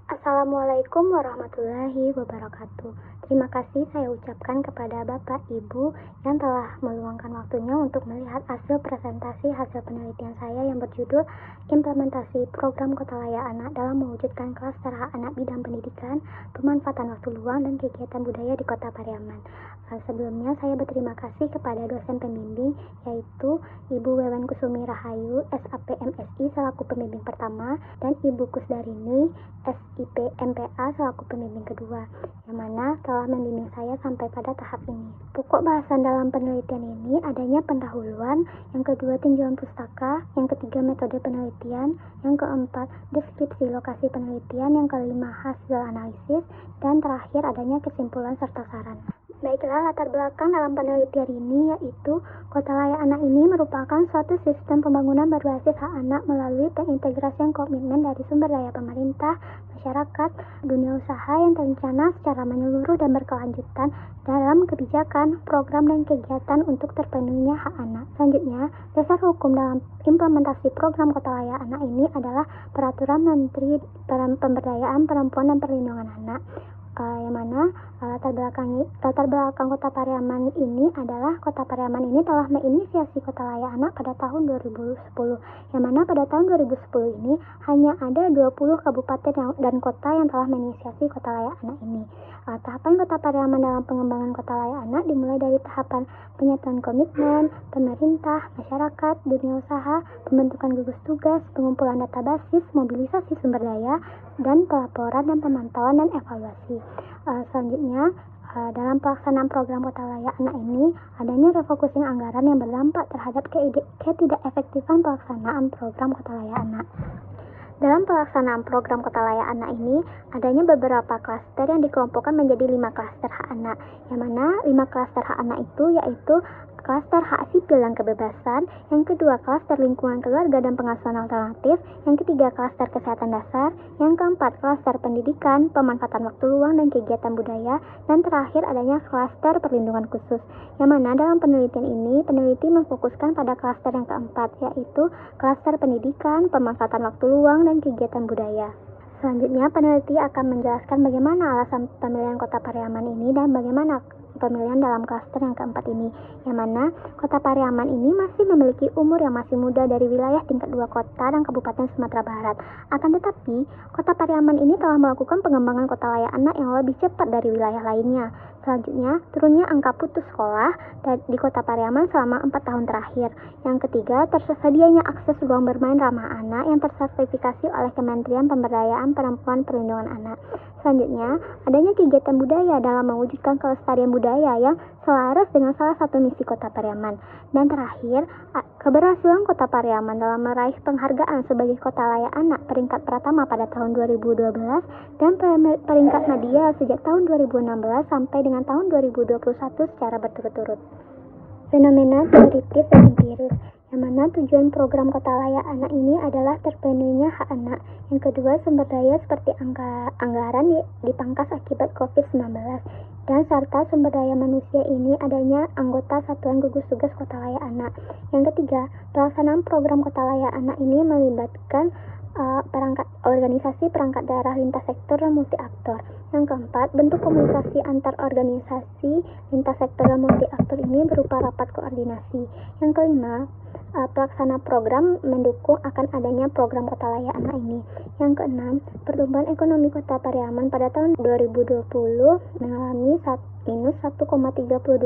Assalamualaikum warahmatullahi wabarakatuh. Terima kasih saya ucapkan kepada Bapak Ibu yang telah meluangkan waktunya untuk melihat hasil presentasi hasil penelitian saya yang berjudul Implementasi Program Kota Layak Anak dalam mewujudkan klaster hak anak bidang pendidikan, pemanfaatan waktu luang, dan kegiatan budaya di Kota Pariaman. Sebelumnya saya berterima kasih kepada dosen pembimbing yaitu Ibu Wewen Kusumi Rahayu, SAP MSI selaku pembimbing pertama, dan Ibu Kusdarini, SIP MPA selaku pembimbing kedua, yang mana telah membimbing saya sampai pada tahap ini. Pokok bahasan dalam penelitian ini adanya pendahuluan, yang kedua tinjauan pustaka, yang ketiga metode penelitian, yang keempat deskripsi lokasi penelitian, yang kelima hasil analisis, dan terakhir adanya kesimpulan serta saran. Baiklah, latar belakang dalam penelitian ini yaitu Kota Layak Anak ini merupakan suatu sistem pembangunan berbasis hak anak melalui pengintegrasian komitmen dari sumber daya pemerintah, masyarakat, dunia usaha yang terencana secara menyeluruh dan berkelanjutan dalam kebijakan, program, dan kegiatan untuk terpenuhinya hak anak. Selanjutnya, dasar hukum dalam implementasi program Kota Layak Anak ini adalah Peraturan Menteri Pemberdayaan Perempuan dan Perlindungan Anak, yang mana latar belakang Kota Pariaman ini adalah Kota Pariaman ini telah menginisiasi Kota Layak Anak pada tahun 2010, yang mana pada tahun 2010 ini hanya ada 20 kabupaten dan kota yang telah menginisiasi Kota Layak Anak ini. Tahapan Kota Pariaman dalam pengembangan Kota Layak Anak dimulai dari tahapan penyatuan komitmen, pemerintah, masyarakat, dunia usaha, pembentukan gugus tugas, pengumpulan data basis, mobilisasi sumber daya, dan pelaporan dan pemantauan dan evaluasi. Selanjutnya, dalam pelaksanaan program Kota Layak Anak ini, adanya refocusing anggaran yang berdampak terhadap ketidakefektifan pelaksanaan program Kota Layak Anak. Dalam pelaksanaan program Kota Layak Anak ini, adanya beberapa klaster yang dikelompokkan menjadi 5 klaster hak anak, yang mana 5 klaster hak anak itu yaitu klaster hak sipil dan kebebasan, yang kedua klaster lingkungan keluarga dan pengasuhan alternatif, yang ketiga klaster kesehatan dasar, yang keempat klaster pendidikan, pemanfaatan waktu luang, dan kegiatan budaya, dan terakhir adanya klaster perlindungan khusus, yang mana dalam penelitian ini peneliti memfokuskan pada klaster yang keempat, yaitu klaster pendidikan, pemanfaatan waktu luang, dan kegiatan budaya. Selanjutnya, peneliti akan menjelaskan bagaimana alasan pemilihan Kota Pariaman ini dan bagaimana pemilihan dalam klaster yang keempat ini, yang mana Kota Pariaman ini masih memiliki umur yang masih muda dari wilayah tingkat 2 kota dan kabupaten Sumatera Barat. Akan tetapi, Kota Pariaman ini telah melakukan pengembangan Kota Layak Anak yang lebih cepat dari wilayah lainnya. Selanjutnya, turunnya angka putus sekolah di Kota Pariaman selama 4 tahun terakhir. Yang ketiga, tersedianya akses ruang bermain ramah anak yang tersertifikasi oleh Kementerian Pemberdayaan Perempuan Perlindungan Anak. Selanjutnya, adanya kegiatan budaya dalam mewujudkan kelestarian budaya yang selaras dengan salah satu misi Kota Pariaman. Dan terakhir, keberhasilan Kota Pariaman dalam meraih penghargaan sebagai Kota Layak Anak peringkat pertama pada tahun 2012 dan peringkat media sejak tahun 2016 sampai dengan tahun 2021 secara berturut-turut. Fenomena teoritis dan empiris, yang mana tujuan program Kota Layak Anak ini adalah terpenuhinya hak anak. Yang kedua, sumber daya seperti anggaran dipangkas akibat COVID-19. Dan serta sumber daya manusia ini adanya anggota Satuan Gugus Tugas Kota Layak Anak. Yang ketiga, pelaksanaan program Kota Layak Anak ini melibatkan organisasi perangkat daerah lintas sektor dan multi aktor. Yang keempat, bentuk komunikasi antar organisasi lintas sektor dan multi aktor ini berupa rapat koordinasi. Yang kelima, pelaksana program mendukung akan adanya program Kota Layak Anak ini. Yang keenam, pertumbuhan ekonomi Kota Pariaman pada tahun 2020 mengalami minus 1,32%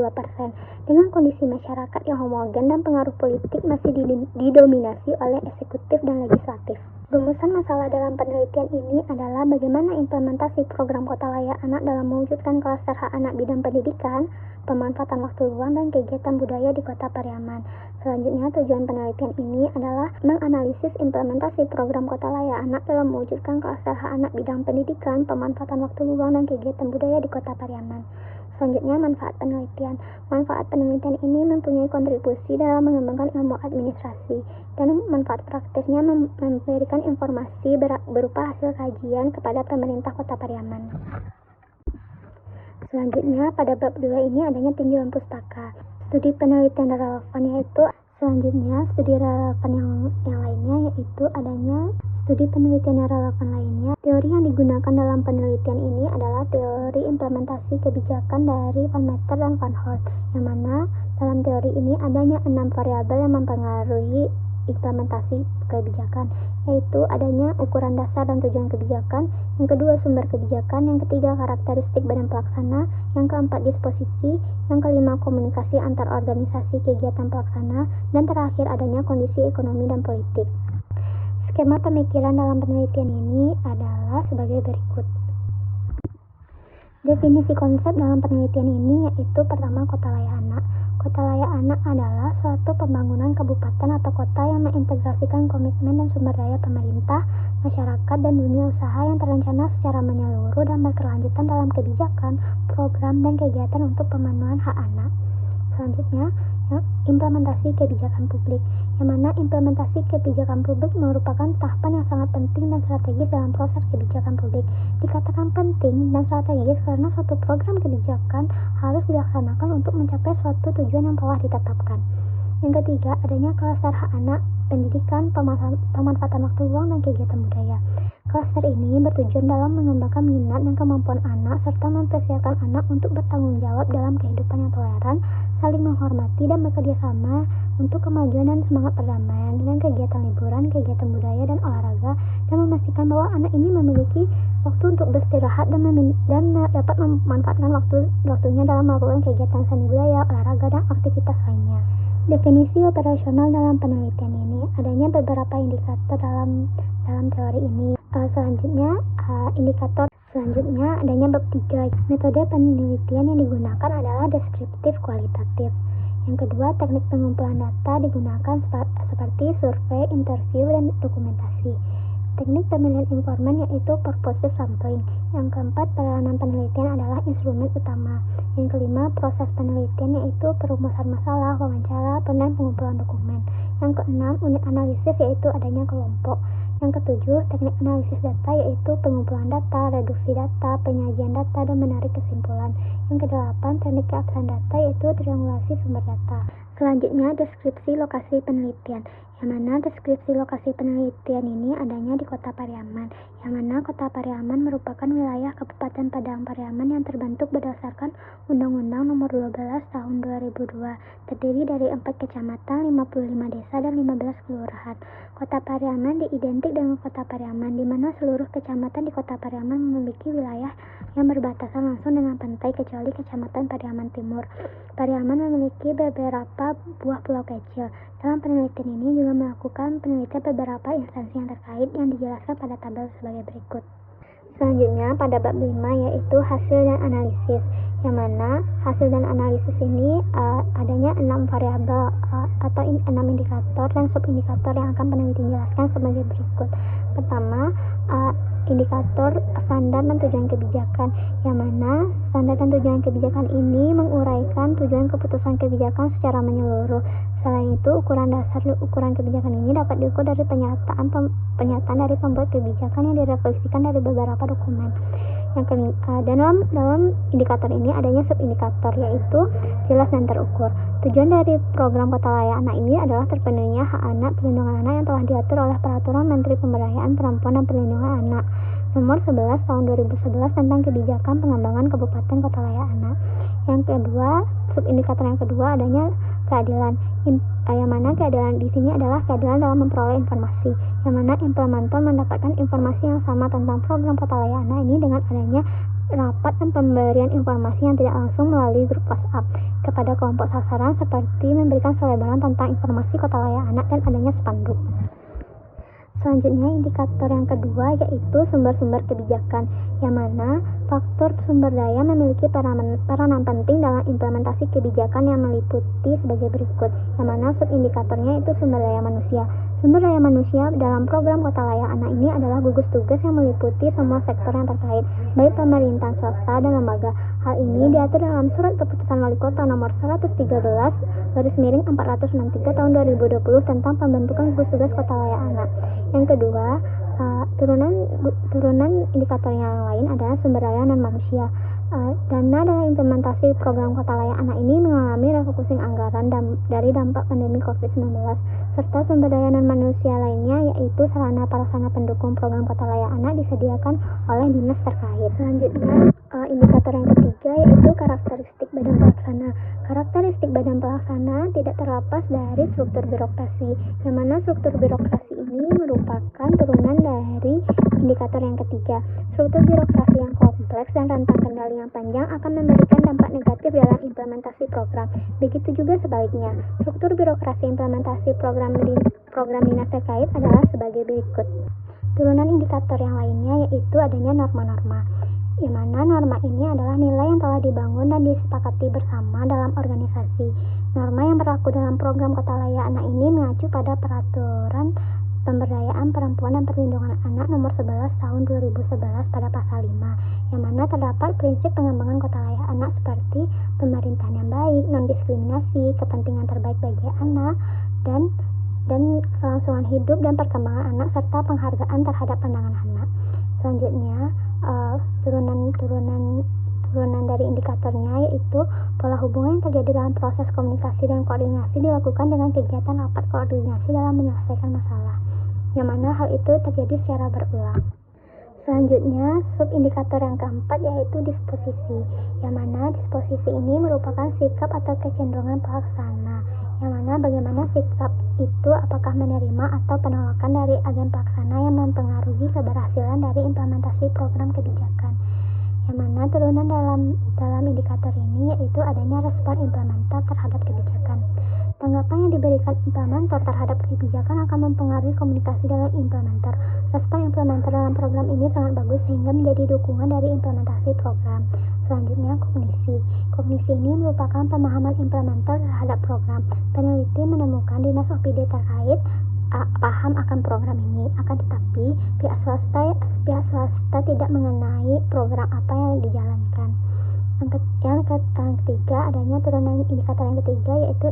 dengan kondisi masyarakat yang homogen dan pengaruh politik masih didominasi oleh eksekutif dan legislatif. Rumusan masalah dalam penelitian ini adalah bagaimana implementasi program Kota Layak Anak dalam mewujudkan klaster hak anak bidang pendidikan, pemanfaatan waktu luang, dan kegiatan budaya di Kota Pariaman. Selanjutnya, tujuan penelitian ini adalah menganalisis implementasi program Kota Layak Anak dalam mewujudkan klaster hak anak bidang pendidikan, pemanfaatan waktu luang, dan kegiatan budaya di Kota Pariaman. Selanjutnya, manfaat penelitian. Manfaat penelitian ini mempunyai kontribusi dalam mengembangkan ilmu administrasi, dan manfaat praktisnya memberikan informasi berupa hasil kajian kepada pemerintah Kota Pariaman. Selanjutnya, pada bab 2 ini adanya tinjauan pustaka. Studi penelitian relevan yaitu selanjutnya studi relevan yang lainnya yaitu adanya Studi penelitian yang relevan lainnya, teori yang digunakan dalam penelitian ini adalah teori implementasi kebijakan dari Van Meter dan Van Hort, yang mana dalam teori ini adanya 6 variabel yang mempengaruhi implementasi kebijakan, yaitu adanya ukuran dasar dan tujuan kebijakan, yang kedua sumber kebijakan, yang ketiga karakteristik badan pelaksana, yang keempat disposisi, yang kelima komunikasi antar organisasi kegiatan pelaksana, dan terakhir adanya kondisi ekonomi dan politik. Skema pemikiran dalam penelitian ini adalah sebagai berikut. Definisi konsep dalam penelitian ini yaitu pertama, kota layak anak. Kota layak anak adalah suatu pembangunan kabupaten atau kota yang mengintegrasikan komitmen dan sumber daya pemerintah, masyarakat, dan dunia usaha yang terencana secara menyeluruh dan berkelanjutan dalam kebijakan, program, dan kegiatan untuk pemenuhan hak anak. Selanjutnya, implementasi kebijakan publik, yang mana implementasi kebijakan publik merupakan tahapan yang sangat penting dan strategis dalam proses kebijakan publik. Dikatakan penting dan strategis karena suatu program kebijakan harus dilaksanakan untuk mencapai suatu tujuan yang telah ditetapkan. Yang ketiga, adanya klaster hak anak, pendidikan, pemanfaatan waktu luang, dan kegiatan budaya. Klaster ini bertujuan dalam mengembangkan minat dan kemampuan anak serta mempersiapkan anak untuk bertanggung jawab dalam kehidupan yang toleran, saling menghormati, dan bekerja sama untuk kemajuan dan semangat perdamaian dengan kegiatan liburan, kegiatan budaya, dan olahraga, dan memastikan bahwa anak ini memiliki waktu untuk beristirahat dan dapat memanfaatkan waktunya dalam melakukan kegiatan seni budaya, olahraga, dan aktivitas lainnya. Definisi operasional dalam penelitian ini, adanya beberapa indikator dalam teori ini. Selanjutnya adanya bab 3. Metode penelitian yang digunakan adalah deskriptif kualitatif. Yang kedua, teknik pengumpulan data digunakan seperti survei, interview, dan dokumentasi. Teknik pemilihan informan yaitu purposive sampling. Yang keempat, peranan penelitian adalah instrumen utama. Yang kelima, proses penelitian yaitu perumusan masalah, wawancara, dan pengumpulan dokumen. Yang keenam, unit analisis yaitu adanya kelompok. Yang ketujuh, teknik analisis data yaitu pengumpulan data, reduksi data, penyajian data, dan menarik kesimpulan. Yang kedelapan, teknik keabsahan data yaitu triangulasi sumber data. Selanjutnya, deskripsi lokasi penelitian. Yang mana deskripsi lokasi penelitian ini adanya di Kota Pariaman. Yang mana Kota Pariaman merupakan wilayah Kabupaten Padang Pariaman yang terbentuk berdasarkan Undang-Undang Nomor 12 Tahun 2002, terdiri dari 4 kecamatan, 55 desa, dan 15 kelurahan. Kota Pariaman diidentik dengan Kota Pariaman, di mana seluruh kecamatan di Kota Pariaman memiliki wilayah yang berbatasan langsung dengan pantai kecuali Kecamatan Pariaman Timur. Pariaman memiliki beberapa buah pulau kecil. Dalam penelitian ini juga melakukan penelitian beberapa instansi yang terkait yang dijelaskan pada tabel sebagai berikut. Selanjutnya pada bab 5 yaitu hasil dan analisis, yang mana hasil dan analisis ini adanya 6 variabel atau 6 indikator dan subindikator yang akan peneliti jelaskan sebagai berikut. Pertama, indikator standar dan tujuan kebijakan, yang mana standar dan tujuan kebijakan ini menguraikan tujuan keputusan kebijakan secara menyeluruh. Selain itu, ukuran dasar ukuran kebijakan ini dapat diukur dari pernyataan dari pembuat kebijakan yang direfleksikan dari beberapa dokumen. Dalam indikator ini adanya subindikator yaitu jelas dan terukur. Tujuan dari program Kota Layak Anak ini adalah terpenuhinya hak anak, perlindungan anak yang telah diatur oleh Peraturan Menteri Pemberdayaan Perempuan dan Perlindungan Anak Nomor 11 Tahun 2011 tentang kebijakan pengembangan Kabupaten Kota Layak Anak. Yang kedua, subindikator yang kedua adanya keadilan. Yang mana keadilan di sini adalah keadilan dalam memperoleh informasi. Yang mana implementer mendapatkan informasi yang sama tentang program Kota Layak Anak ini dengan adanya rapat dan pemberian informasi yang tidak langsung melalui grup WhatsApp kepada kelompok sasaran, seperti memberikan selebaran tentang informasi Kota Layak Anak dan adanya spanduk. Selanjutnya, indikator yang kedua yaitu sumber-sumber kebijakan, yang mana faktor sumber daya memiliki peranan penting dalam implementasi kebijakan yang meliputi sebagai berikut, yang mana subindikatornya itu sumber daya manusia. Sumber daya manusia dalam program Kota Layak Anak ini adalah gugus tugas yang meliputi semua sektor yang terkait, baik pemerintah, swasta, dan lembaga. Hal ini diatur dalam Surat Keputusan Wali Kota Nomor 113/463 Tahun 2020 tentang pembentukan gugus tugas Kota Layak Anak. Yang kedua, turunan indikator yang lain adalah sumber daya non-manusia. Dana dalam implementasi program Kota Layak Anak ini mengalami refocusing anggaran dari dampak pandemi COVID-19, serta sumber daya non-manusia lainnya yaitu sarana prasarana pendukung program Kota Layak Anak disediakan oleh dinas terkait. Selanjutnya, indikator yang ketiga yaitu karakteristik badan pelaksana. Karakteristik badan pelaksana tidak terlepas dari struktur birokrasi, yang mana struktur birokrasi ini merupakan turunan dari indikator yang ketiga. Struktur birokrasi yang kompleks dan rentang kendali yang panjang akan memberikan dampak negatif dalam implementasi program. Begitu juga sebaliknya, struktur birokrasi implementasi program dinas terkait adalah sebagai berikut. Turunan indikator yang lainnya yaitu adanya norma-norma, yang mana norma ini adalah nilai yang telah dibangun dan disepakati bersama dalam organisasi. Norma yang berlaku dalam program Kota Layak Anak ini mengacu pada Peraturan Pemberdayaan Perempuan dan Perlindungan Anak Nomor 11 Tahun 2011 pada pasal 5, yang mana terdapat prinsip pengembangan Kota Layak Anak seperti pemerintahan yang baik, non-diskriminasi, kepentingan terbaik bagi anak, dan kelangsungan hidup dan perkembangan anak serta penghargaan terhadap pandangan anak. Selanjutnya, turunan dari indikatornya yaitu pola hubungan yang terjadi dalam proses komunikasi dan koordinasi dilakukan dengan kegiatan rapat koordinasi dalam menyelesaikan masalah, yang mana hal itu terjadi secara berulang. Selanjutnya, subindikator yang keempat yaitu disposisi, yang mana disposisi ini merupakan sikap atau kecenderungan pelaksana, yang mana bagaimana sikap itu, apakah menerima atau penolakan dari agen pelaksana yang mempengaruhi keberhasilan dari implementasi program kebijakan. Yang mana turunan dalam indikator ini yaitu adanya respon implementer terhadap kebijakan. Tanggapan yang diberikan implementer terhadap kebijakan akan mempengaruhi komunikasi dalam implementer. Respon implementer dalam program ini sangat bagus sehingga menjadi dukungan dari implementasi program. Selanjutnya, kognisi. Kognisi ini merupakan pemahaman implementer terhadap program. Peneliti menemukan dinas OPD terkait paham akan program ini, akan tetapi pihak swasta tidak mengenai program apa yang dijalankan. Yang ketiga, adanya turunan indikator yang ketiga yaitu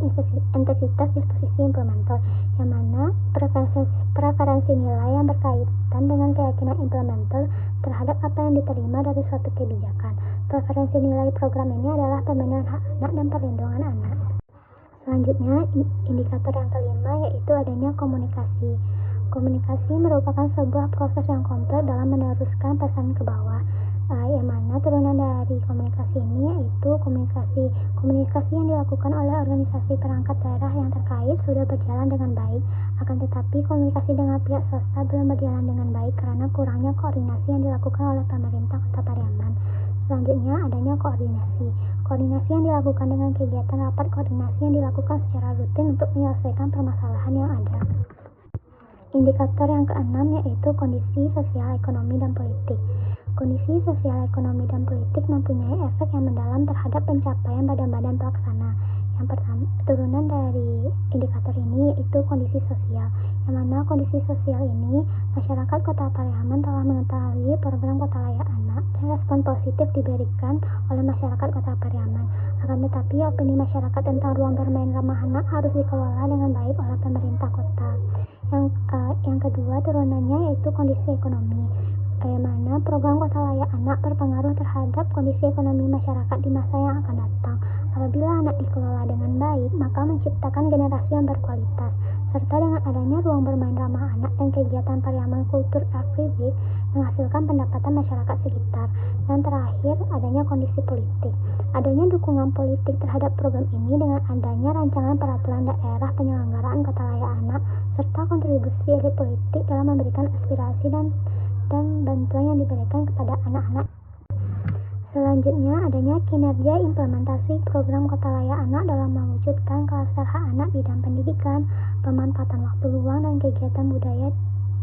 intensitas disposisi implementer, yang mana preferensi nilai yang berkaitan dengan keyakinan implementer terhadap apa yang diterima dari suatu kebijakan. Preferensi nilai program ini adalah pemenuhan hak anak dan perlindungan anak. Selanjutnya, indikator yang kelima yaitu adanya komunikasi. Komunikasi merupakan sebuah proses yang kompleks dalam meneruskan pesan ke bawah, yang mana turunan dari komunikasi ini yaitu komunikasi yang dilakukan oleh organisasi perangkat daerah yang terkait sudah berjalan dengan baik, akan tetapi komunikasi dengan pihak swasta belum berjalan dengan baik karena kurangnya koordinasi yang dilakukan oleh pemerintah Kota Pariaman. Selanjutnya, adanya koordinasi yang dilakukan dengan kegiatan rapat koordinasi yang dilakukan secara rutin untuk menyelesaikan permasalahan yang ada. Indikator yang keenam yaitu kondisi sosial, ekonomi, dan politik. Kondisi sosial, ekonomi, dan politik mempunyai efek yang mendalam terhadap pencapaian badan-badan pelaksana. Yang pertama, turunan dari indikator ini yaitu kondisi sosial, yang mana kondisi sosial ini masyarakat Kota Pariaman telah mengetahui program Kota Layak Anak dan respon positif diberikan oleh masyarakat Kota Pariaman. Akan tetapi opini masyarakat tentang ruang bermain ramah anak harus dikelola dengan baik oleh pemerintah kota. Yang kedua, turunannya yaitu kondisi ekonomi, yang mana program Kota Layak Anak berpengaruh terhadap kondisi ekonomi masyarakat di masa yang akan datang. Apabila anak dikelola dengan baik, maka menciptakan generasi yang berkualitas, serta dengan adanya ruang bermain ramah anak dan kegiatan Pariaman Kultur Every Week menghasilkan pendapatan masyarakat sekitar. Dan terakhir, adanya kondisi politik. Adanya dukungan politik terhadap program ini dengan adanya rancangan peraturan daerah penyelenggaraan Kota Layak Anak, serta kontribusi elit politik dalam memberikan aspirasi dan bantuan yang diberikan kepada anak-anak. Selanjutnya, adanya kinerja implementasi program Kota Layak Anak dalam mewujudkan klaster hak anak bidang pendidikan, pemanfaatan waktu luang, dan kegiatan budaya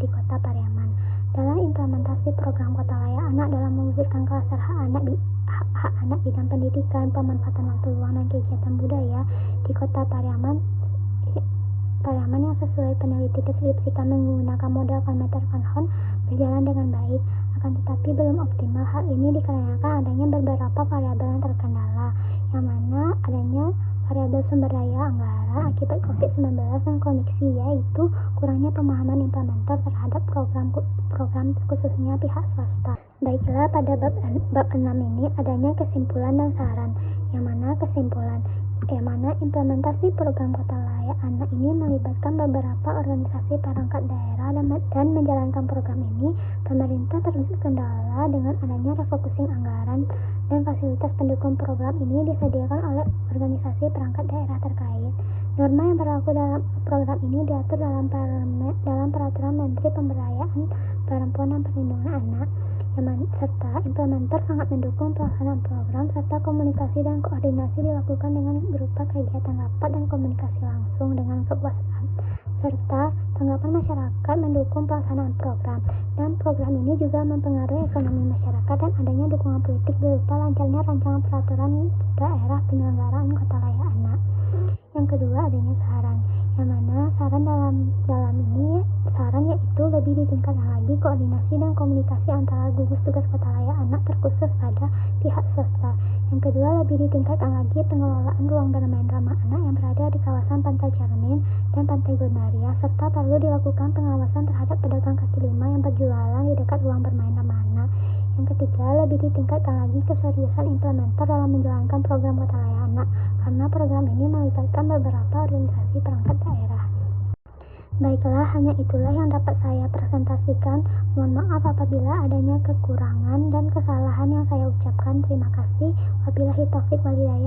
di Kota Pariaman. Dalam implementasi program Kota Layak Anak dalam mewujudkan klaster hak anak bidang pendidikan, pemanfaatan waktu luang, dan kegiatan budaya di Kota Pariaman yang sesuai peneliti deskripsikan menggunakan model Van berjalan dengan baik, akan tetapi belum optimal. Hal ini dikarenakan adanya beberapa variabel yang terkendala, yang mana adanya variabel sumber daya anggaran akibat COVID-19 dan kondisi, yaitu kurangnya pemahaman implementer terhadap program khususnya pihak swasta. Baiklah, pada bab 6 ini adanya kesimpulan dan saran, yang mana implementasi program Kota Layak Anak ini melibatkan beberapa organisasi perangkat daerah dan dan menjalankan program ini, pemerintah terkendala dengan adanya refocusing anggaran dan fasilitas pendukung program ini disediakan oleh organisasi perangkat daerah terkait. Norma yang berlaku dalam program ini diatur dalam Peraturan Menteri Pemberdayaan Perempuan dan Perlindungan Anak, serta implementer sangat mendukung pelaksanaan program, serta komunikasi dan koordinasi dilakukan dengan berupa kegiatan rapat dan komunikasi langsung dengan grup WhatsApp, serta tanggapan masyarakat mendukung pelaksanaan program. Dan program ini juga mempengaruhi ekonomi masyarakat dan adanya dukungan politik berupa lancarnya rancangan peraturan daerah penyelenggaraan kota layak anak. Yang kedua, adanya saran, yang mana saran dalam ini saran yaitu lebih ditingkatkan lagi koordinasi dan komunikasi antara gugus tugas kota layak anak terkhusus pada pihak swasta. Yang kedua, lebih ditingkatkan lagi pengelolaan ruang bermain ramah anak yang berada di kawasan Pantai Cermin dan Pantai Gondaria, serta perlu dilakukan pengawasan terhadap pedagang kaki lima yang berjualan di dekat ruang bermain ramah anak. Yang ketiga, lebih ditingkatkan lagi keseriusan implementer dalam menjalankan program kota layak anak, karena program ini melibatkan beberapa organisasi perangkat daerah. Baiklah, hanya itulah yang dapat saya presentasikan. Mohon maaf apabila adanya kekurangan dan kesalahan yang saya ucapkan. Terima kasih. Wabillahi taufiq walhidayah.